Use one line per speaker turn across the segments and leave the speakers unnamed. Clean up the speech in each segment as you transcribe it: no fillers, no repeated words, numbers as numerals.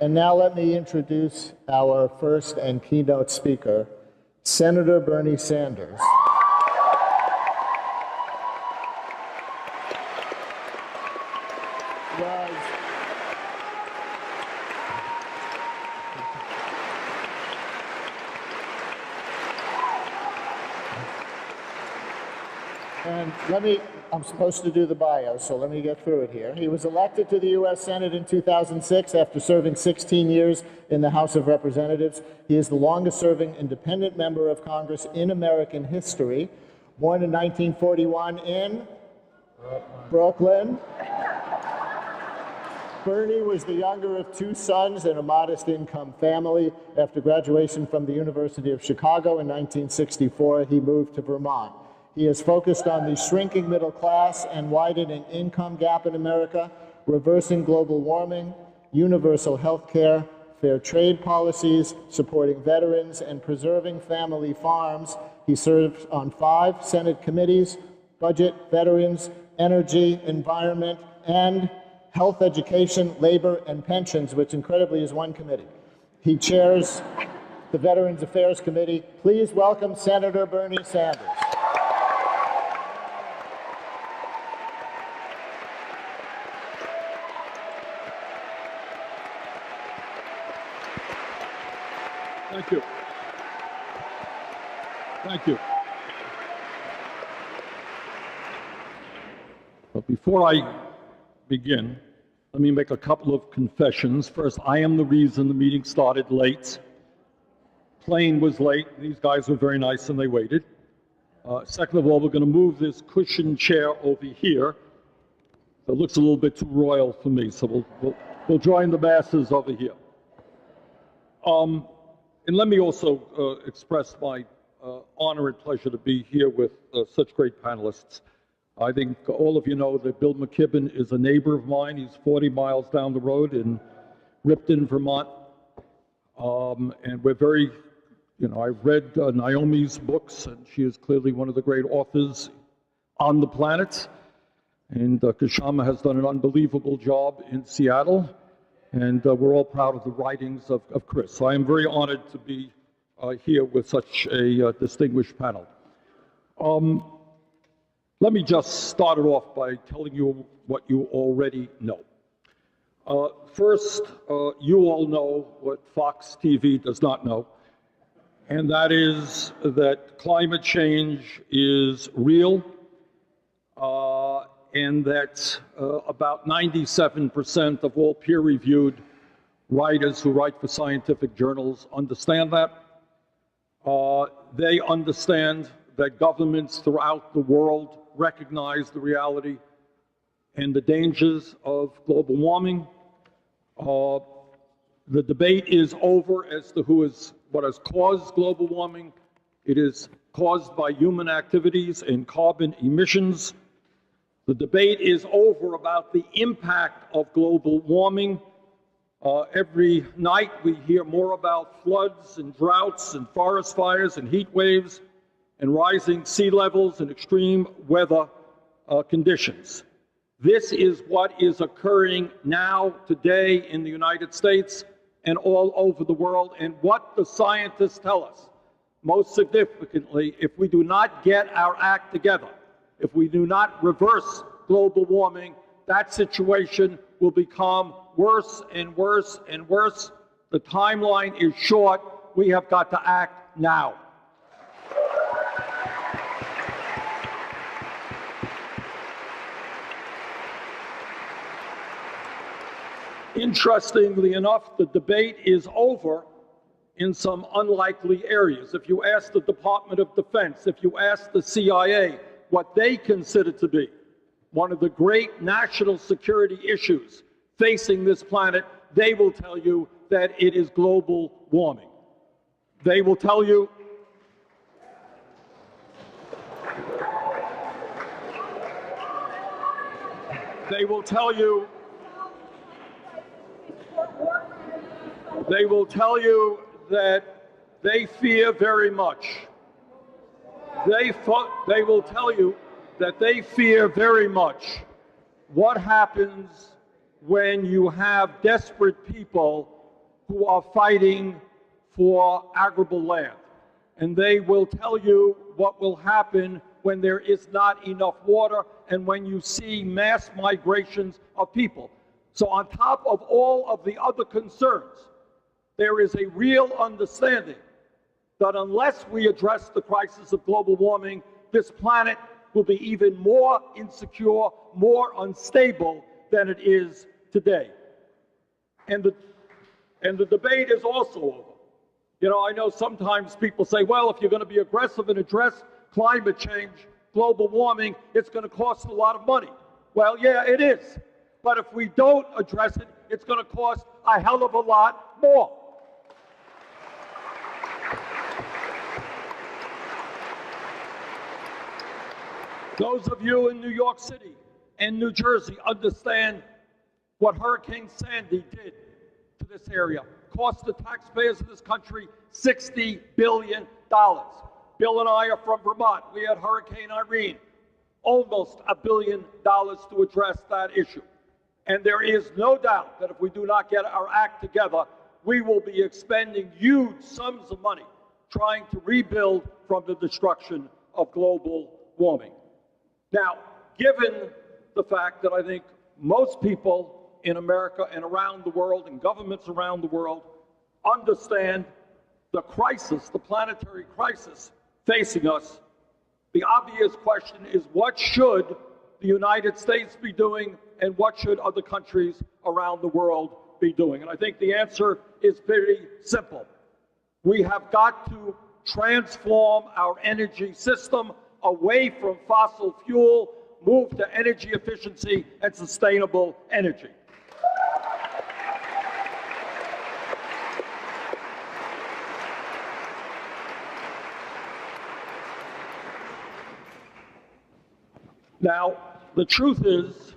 And now let me introduce our first and keynote speaker, Senator Bernie Sanders. And I'm supposed to do the bio, so let me get through it here. He was elected to the U.S. Senate in 2006 after serving 16 years in the House of Representatives. He is the longest-serving independent member of Congress in American history. Born in 1941 in Brooklyn. Bernie was the younger of two sons in a modest-income family. After graduation from the University of Chicago in 1964, he moved to Vermont. He has focused on the shrinking middle class and widening income gap in America, reversing global warming, universal health care, fair trade policies, supporting veterans, and preserving family farms. He serves on 5 Senate committees: Budget, Veterans, Energy, Environment, and Health, Education, Labor, and Pensions, which incredibly is one committee. He chairs the Veterans Affairs Committee. Please welcome Senator Bernie Sanders.
Thank you. Thank you. But before I begin, let me make a couple of confessions. First, I am the reason the meeting started late. Plane was late. These guys were very nice and they waited. Second of all, we're going to move this cushion chair over here. It looks a little bit too royal for me, so we'll join the masses over here. And let me also express my honor and pleasure to be here with such great panelists. I think all of you know that Bill McKibben is a neighbor of mine. He's 40 miles down the road in Ripton, Vermont. And we're very, I've read Naomi's books, and she is clearly one of the great authors on the planet. And Kashama has done an unbelievable job in Seattle. And we're all proud of the writings of Chris. So I am very honored to be here with such a distinguished panel. Let me just start it off by telling you what you already know. First, you all know what Fox TV does not know, and that is that climate change is real, and that about 97% of all peer-reviewed writers who write for scientific journals understand that. They understand that governments throughout the world recognize the reality and the dangers of global warming. The debate is over as to what has caused global warming. It is caused by human activities and carbon emissions. The debate is over about the impact of global warming. Every night we hear more about floods and droughts and forest fires and heat waves and rising sea levels and extreme weather conditions. This is what is occurring now, today, in the United States and all over the world, and what the scientists tell us. Most significantly, if we do not get our act together, if we do not reverse global warming, that situation will become worse and worse and worse. The timeline is short. We have got to act now. Interestingly enough, the debate is over in some unlikely areas. If you ask the Department of Defense, if you ask the CIA what they consider to be one of the great national security issues facing this planet, they will tell you that it is global warming. They will tell you that they fear very much. They will tell you that they fear very much what happens when you have desperate people who are fighting for arable land. And they will tell you what will happen when there is not enough water and when you see mass migrations of people. So on top of all of the other concerns, there is a real understanding that unless we address the crisis of global warming, this planet will be even more insecure, more unstable than it is today. And the debate is also over. You know, I know sometimes people say, well, if you're going to be aggressive and address climate change, global warming, it's going to cost a lot of money. Well, yeah, it is. But if we don't address it, it's going to cost a hell of a lot more. Those of you in New York City and New Jersey understand what Hurricane Sandy did to this area. Cost the taxpayers of this country $60 billion. Bill and I are from Vermont. We had Hurricane Irene, almost $1 billion to address that issue. And there is no doubt that if we do not get our act together, we will be expending huge sums of money trying to rebuild from the destruction of global warming. Now, given the fact that I think most people in America and around the world and governments around the world understand the crisis, the planetary crisis facing us, the obvious question is, what should the United States be doing and what should other countries around the world be doing? And I think the answer is very simple. We have got to transform our energy system away from fossil fuel, move to energy efficiency and sustainable energy. Now, the truth is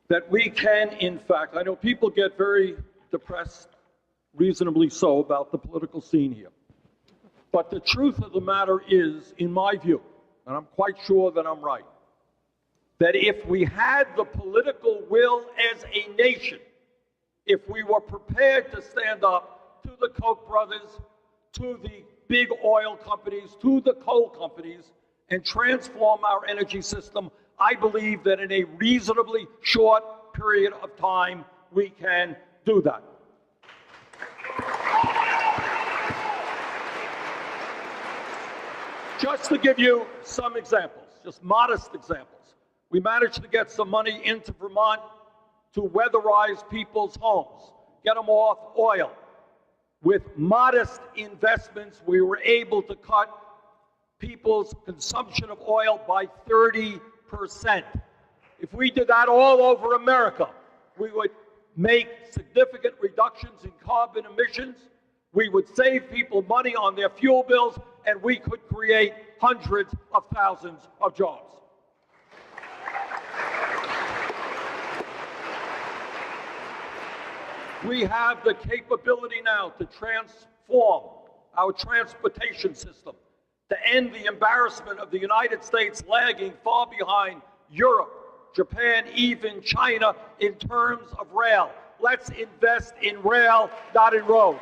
that we can, in fact, I know people get very depressed, reasonably so, about the political scene here. But the truth of the matter is, in my view, and I'm quite sure that I'm right, that if we had the political will as a nation, if we were prepared to stand up to the Koch brothers, to the big oil companies, to the coal companies, and transform our energy system, I believe that in a reasonably short period of time, we can do that. Just to give you some examples, just modest examples, we managed to get some money into Vermont to weatherize people's homes, get them off oil. With modest investments, we were able to cut people's consumption of oil by 30%. If we did that all over America, we would make significant reductions in carbon emissions, we would save people money on their fuel bills, and we could create hundreds of thousands of jobs. We have the capability now to transform our transportation system, to end the embarrassment of the United States lagging far behind Europe, Japan, even China in terms of rail. Let's invest in rail, not in roads.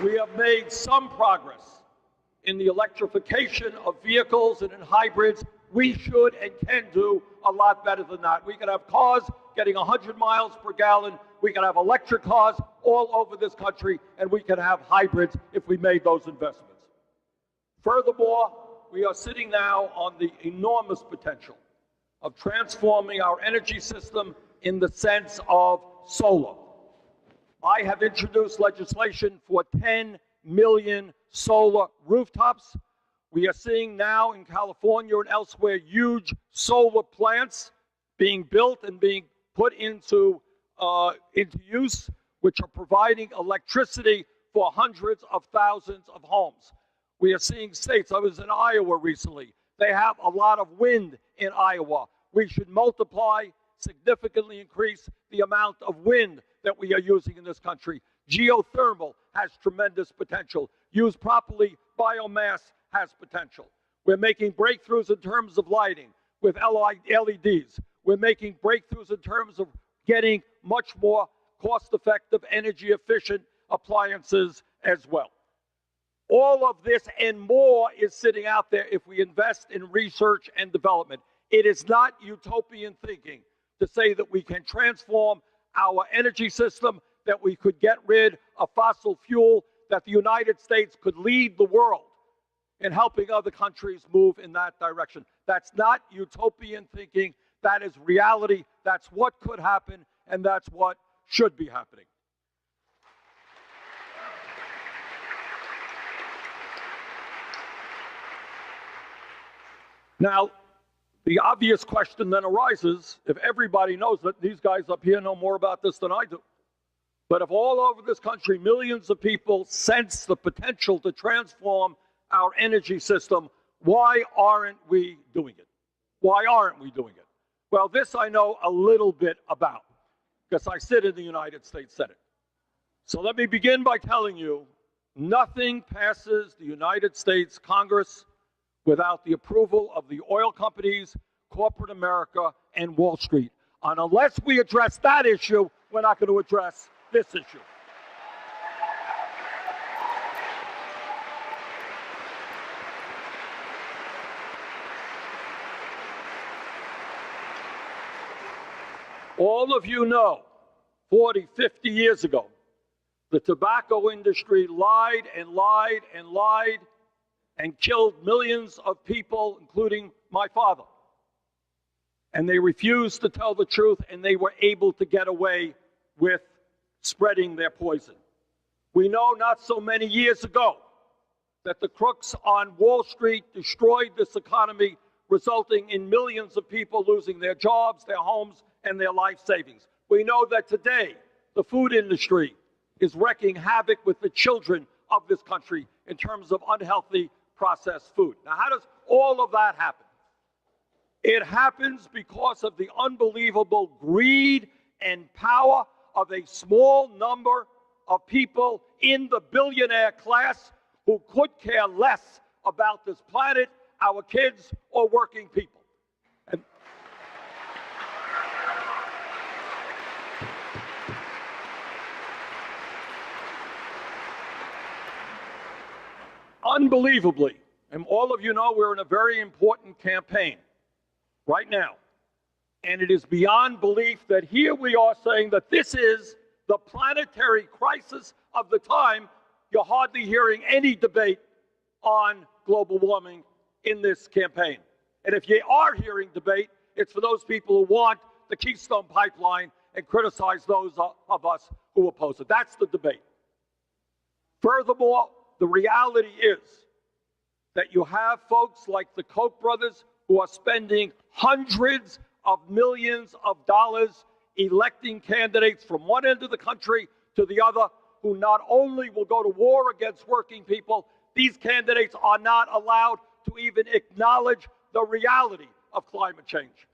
We have made some progress in the electrification of vehicles and in hybrids. We should and can do a lot better than that. We can have cars getting 100 miles per gallon. We can have electric cars all over this country, and we can have hybrids if we made those investments. Furthermore, we are sitting now on the enormous potential of transforming our energy system in the sense of solar. I have introduced legislation for 10 million solar rooftops. We are seeing now in California and elsewhere huge solar plants being built and being put into use, which are providing electricity for hundreds of thousands of homes. We are seeing states, I was in Iowa recently, they have a lot of wind in Iowa. We should multiply, significantly increase the amount of wind that we are using in this country. Geothermal has tremendous potential. Used properly, biomass has potential. We're making breakthroughs in terms of lighting. with LEDs. We're making breakthroughs in terms of getting much more cost-effective, energy-efficient appliances as well. All of this and more is sitting out there if we invest in research and development. It is not utopian thinking to say that we can transform our energy system, that we could get rid of fossil fuel, that the United States could lead the world in helping other countries move in that direction. That's not utopian thinking. That is reality. That's what could happen, and that's what should be happening. Now, the obvious question then arises, if everybody knows that these guys up here know more about this than I do, but if all over this country millions of people sense the potential to transform our energy system, why aren't we doing it? Why aren't we doing it? Well, this I know a little bit about, because I sit in the United States Senate. So let me begin by telling you, nothing passes the United States Congress without the approval of the oil companies, corporate America, and Wall Street. And unless we address that issue, we're not going to address this issue. All of you know, 40, 50 years ago, the tobacco industry lied and lied and lied and killed millions of people, including my father. And they refused to tell the truth, and they were able to get away with spreading their poison. We know not so many years ago that the crooks on Wall Street destroyed this economy, resulting in millions of people losing their jobs, their homes, and their life savings. We know that today the food industry is wreaking havoc with the children of this country in terms of unhealthy processed food. Now, how does all of that happen? It happens because of the unbelievable greed and power of a small number of people in the billionaire class who could care less about this planet, our kids, or working people. And unbelievably, and all of you know we're in a very important campaign right now. And it is beyond belief that here we are saying that this is the planetary crisis of the time. You're hardly hearing any debate on global warming in this campaign. And if you are hearing debate, it's for those people who want the Keystone Pipeline and criticize those of us who oppose it. That's the debate. Furthermore, the reality is that you have folks like the Koch brothers who are spending hundreds of millions of dollars electing candidates from one end of the country to the other, who not only will go to war against working people, these candidates are not allowed to even acknowledge the reality of climate change.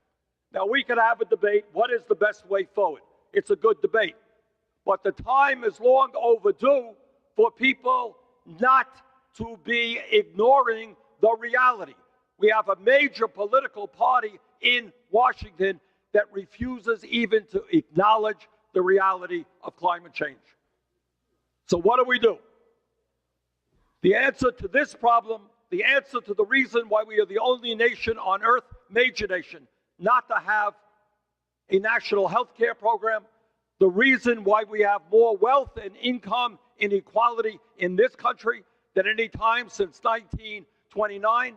Now, we could have a debate, what is the best way forward? It's a good debate. But the time is long overdue for people not to be ignoring the reality. We have a major political party in Washington that refuses even to acknowledge the reality of climate change. So what do we do? The answer to this problem, the answer to the reason why we are the only nation on earth, major nation, not to have a national health care program, the reason why we have more wealth and income inequality in this country than any time since 1929,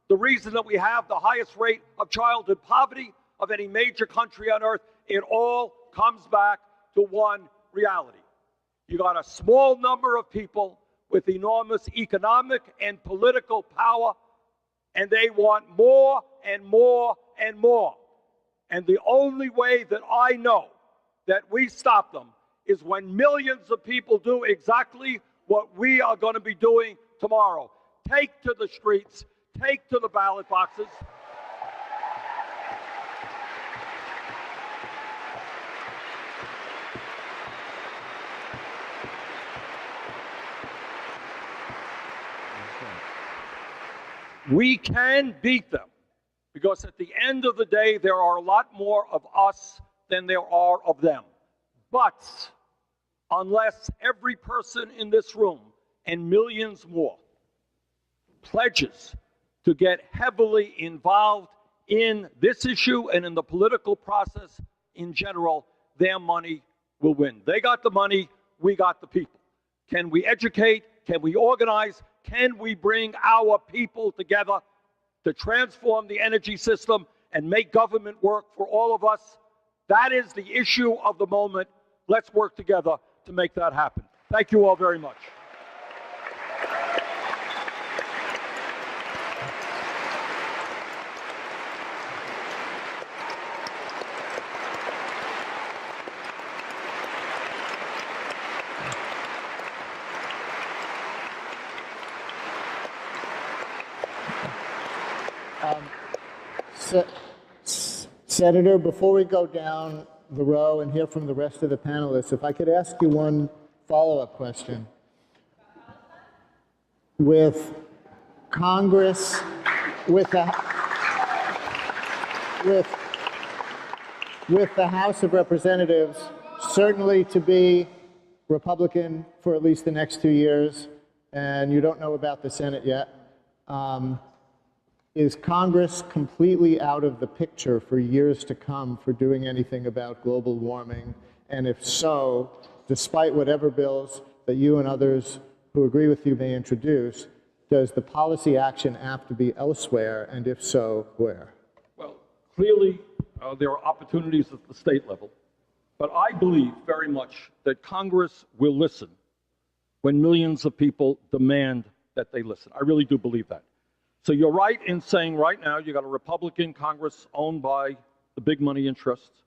the reason that we have the highest rate of childhood poverty of any major country on earth, it all comes back to one reality. You got a small number of people with enormous economic and political power, and they want more and more and more. And the only way that I know that we stop them is when millions of people do exactly what we are going to be doing tomorrow. Take to the streets, take to the ballot boxes. We can beat them because at the end of the day, there are a lot more of us than there are of them. But unless every person in this room and millions more pledges to get heavily involved in this issue and in the political process in general, their money will win. They got the money, we got the people. Can we educate? Can we organize? Can we bring our people together to transform the energy system and make government work for all of us? That is the issue of the moment. Let's work together to make that happen. Thank you all very much.
Senator, before we go down the row and hear from the rest of the panelists, if I could ask you one follow-up question. With Congress, with the House of Representatives certainly to be Republican for at least the next 2 years, and you don't know about the Senate yet, is Congress completely out of the picture for years to come for doing anything about global warming? And if so, despite whatever bills that you and others who agree with you may introduce, does the policy action have to be elsewhere? And if so, where?
Well, clearly there are opportunities at the state level, but I believe very much that Congress will listen when millions of people demand that they listen. I really do believe that. So you're right in saying right now you got a Republican Congress owned by the big money interests.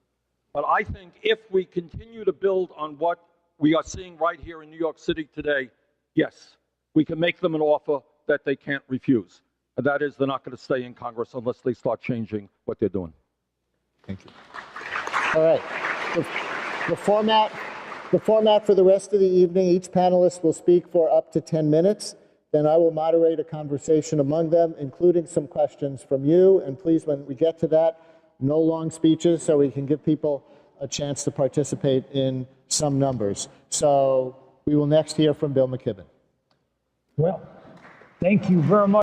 But I think if we continue to build on what we are seeing right here in New York City today, yes, we can make them an offer that they can't refuse. And that is they're not going to stay in Congress unless they start changing what they're doing.
Thank you. All right. The format for the rest of the evening, each panelist will speak for up to 10 minutes. Then I will moderate a conversation among them, including some questions from you. And please, when we get to that, no long speeches so we can give people a chance to participate in some numbers. So we will next hear from Bill McKibben.
Well, thank you very much.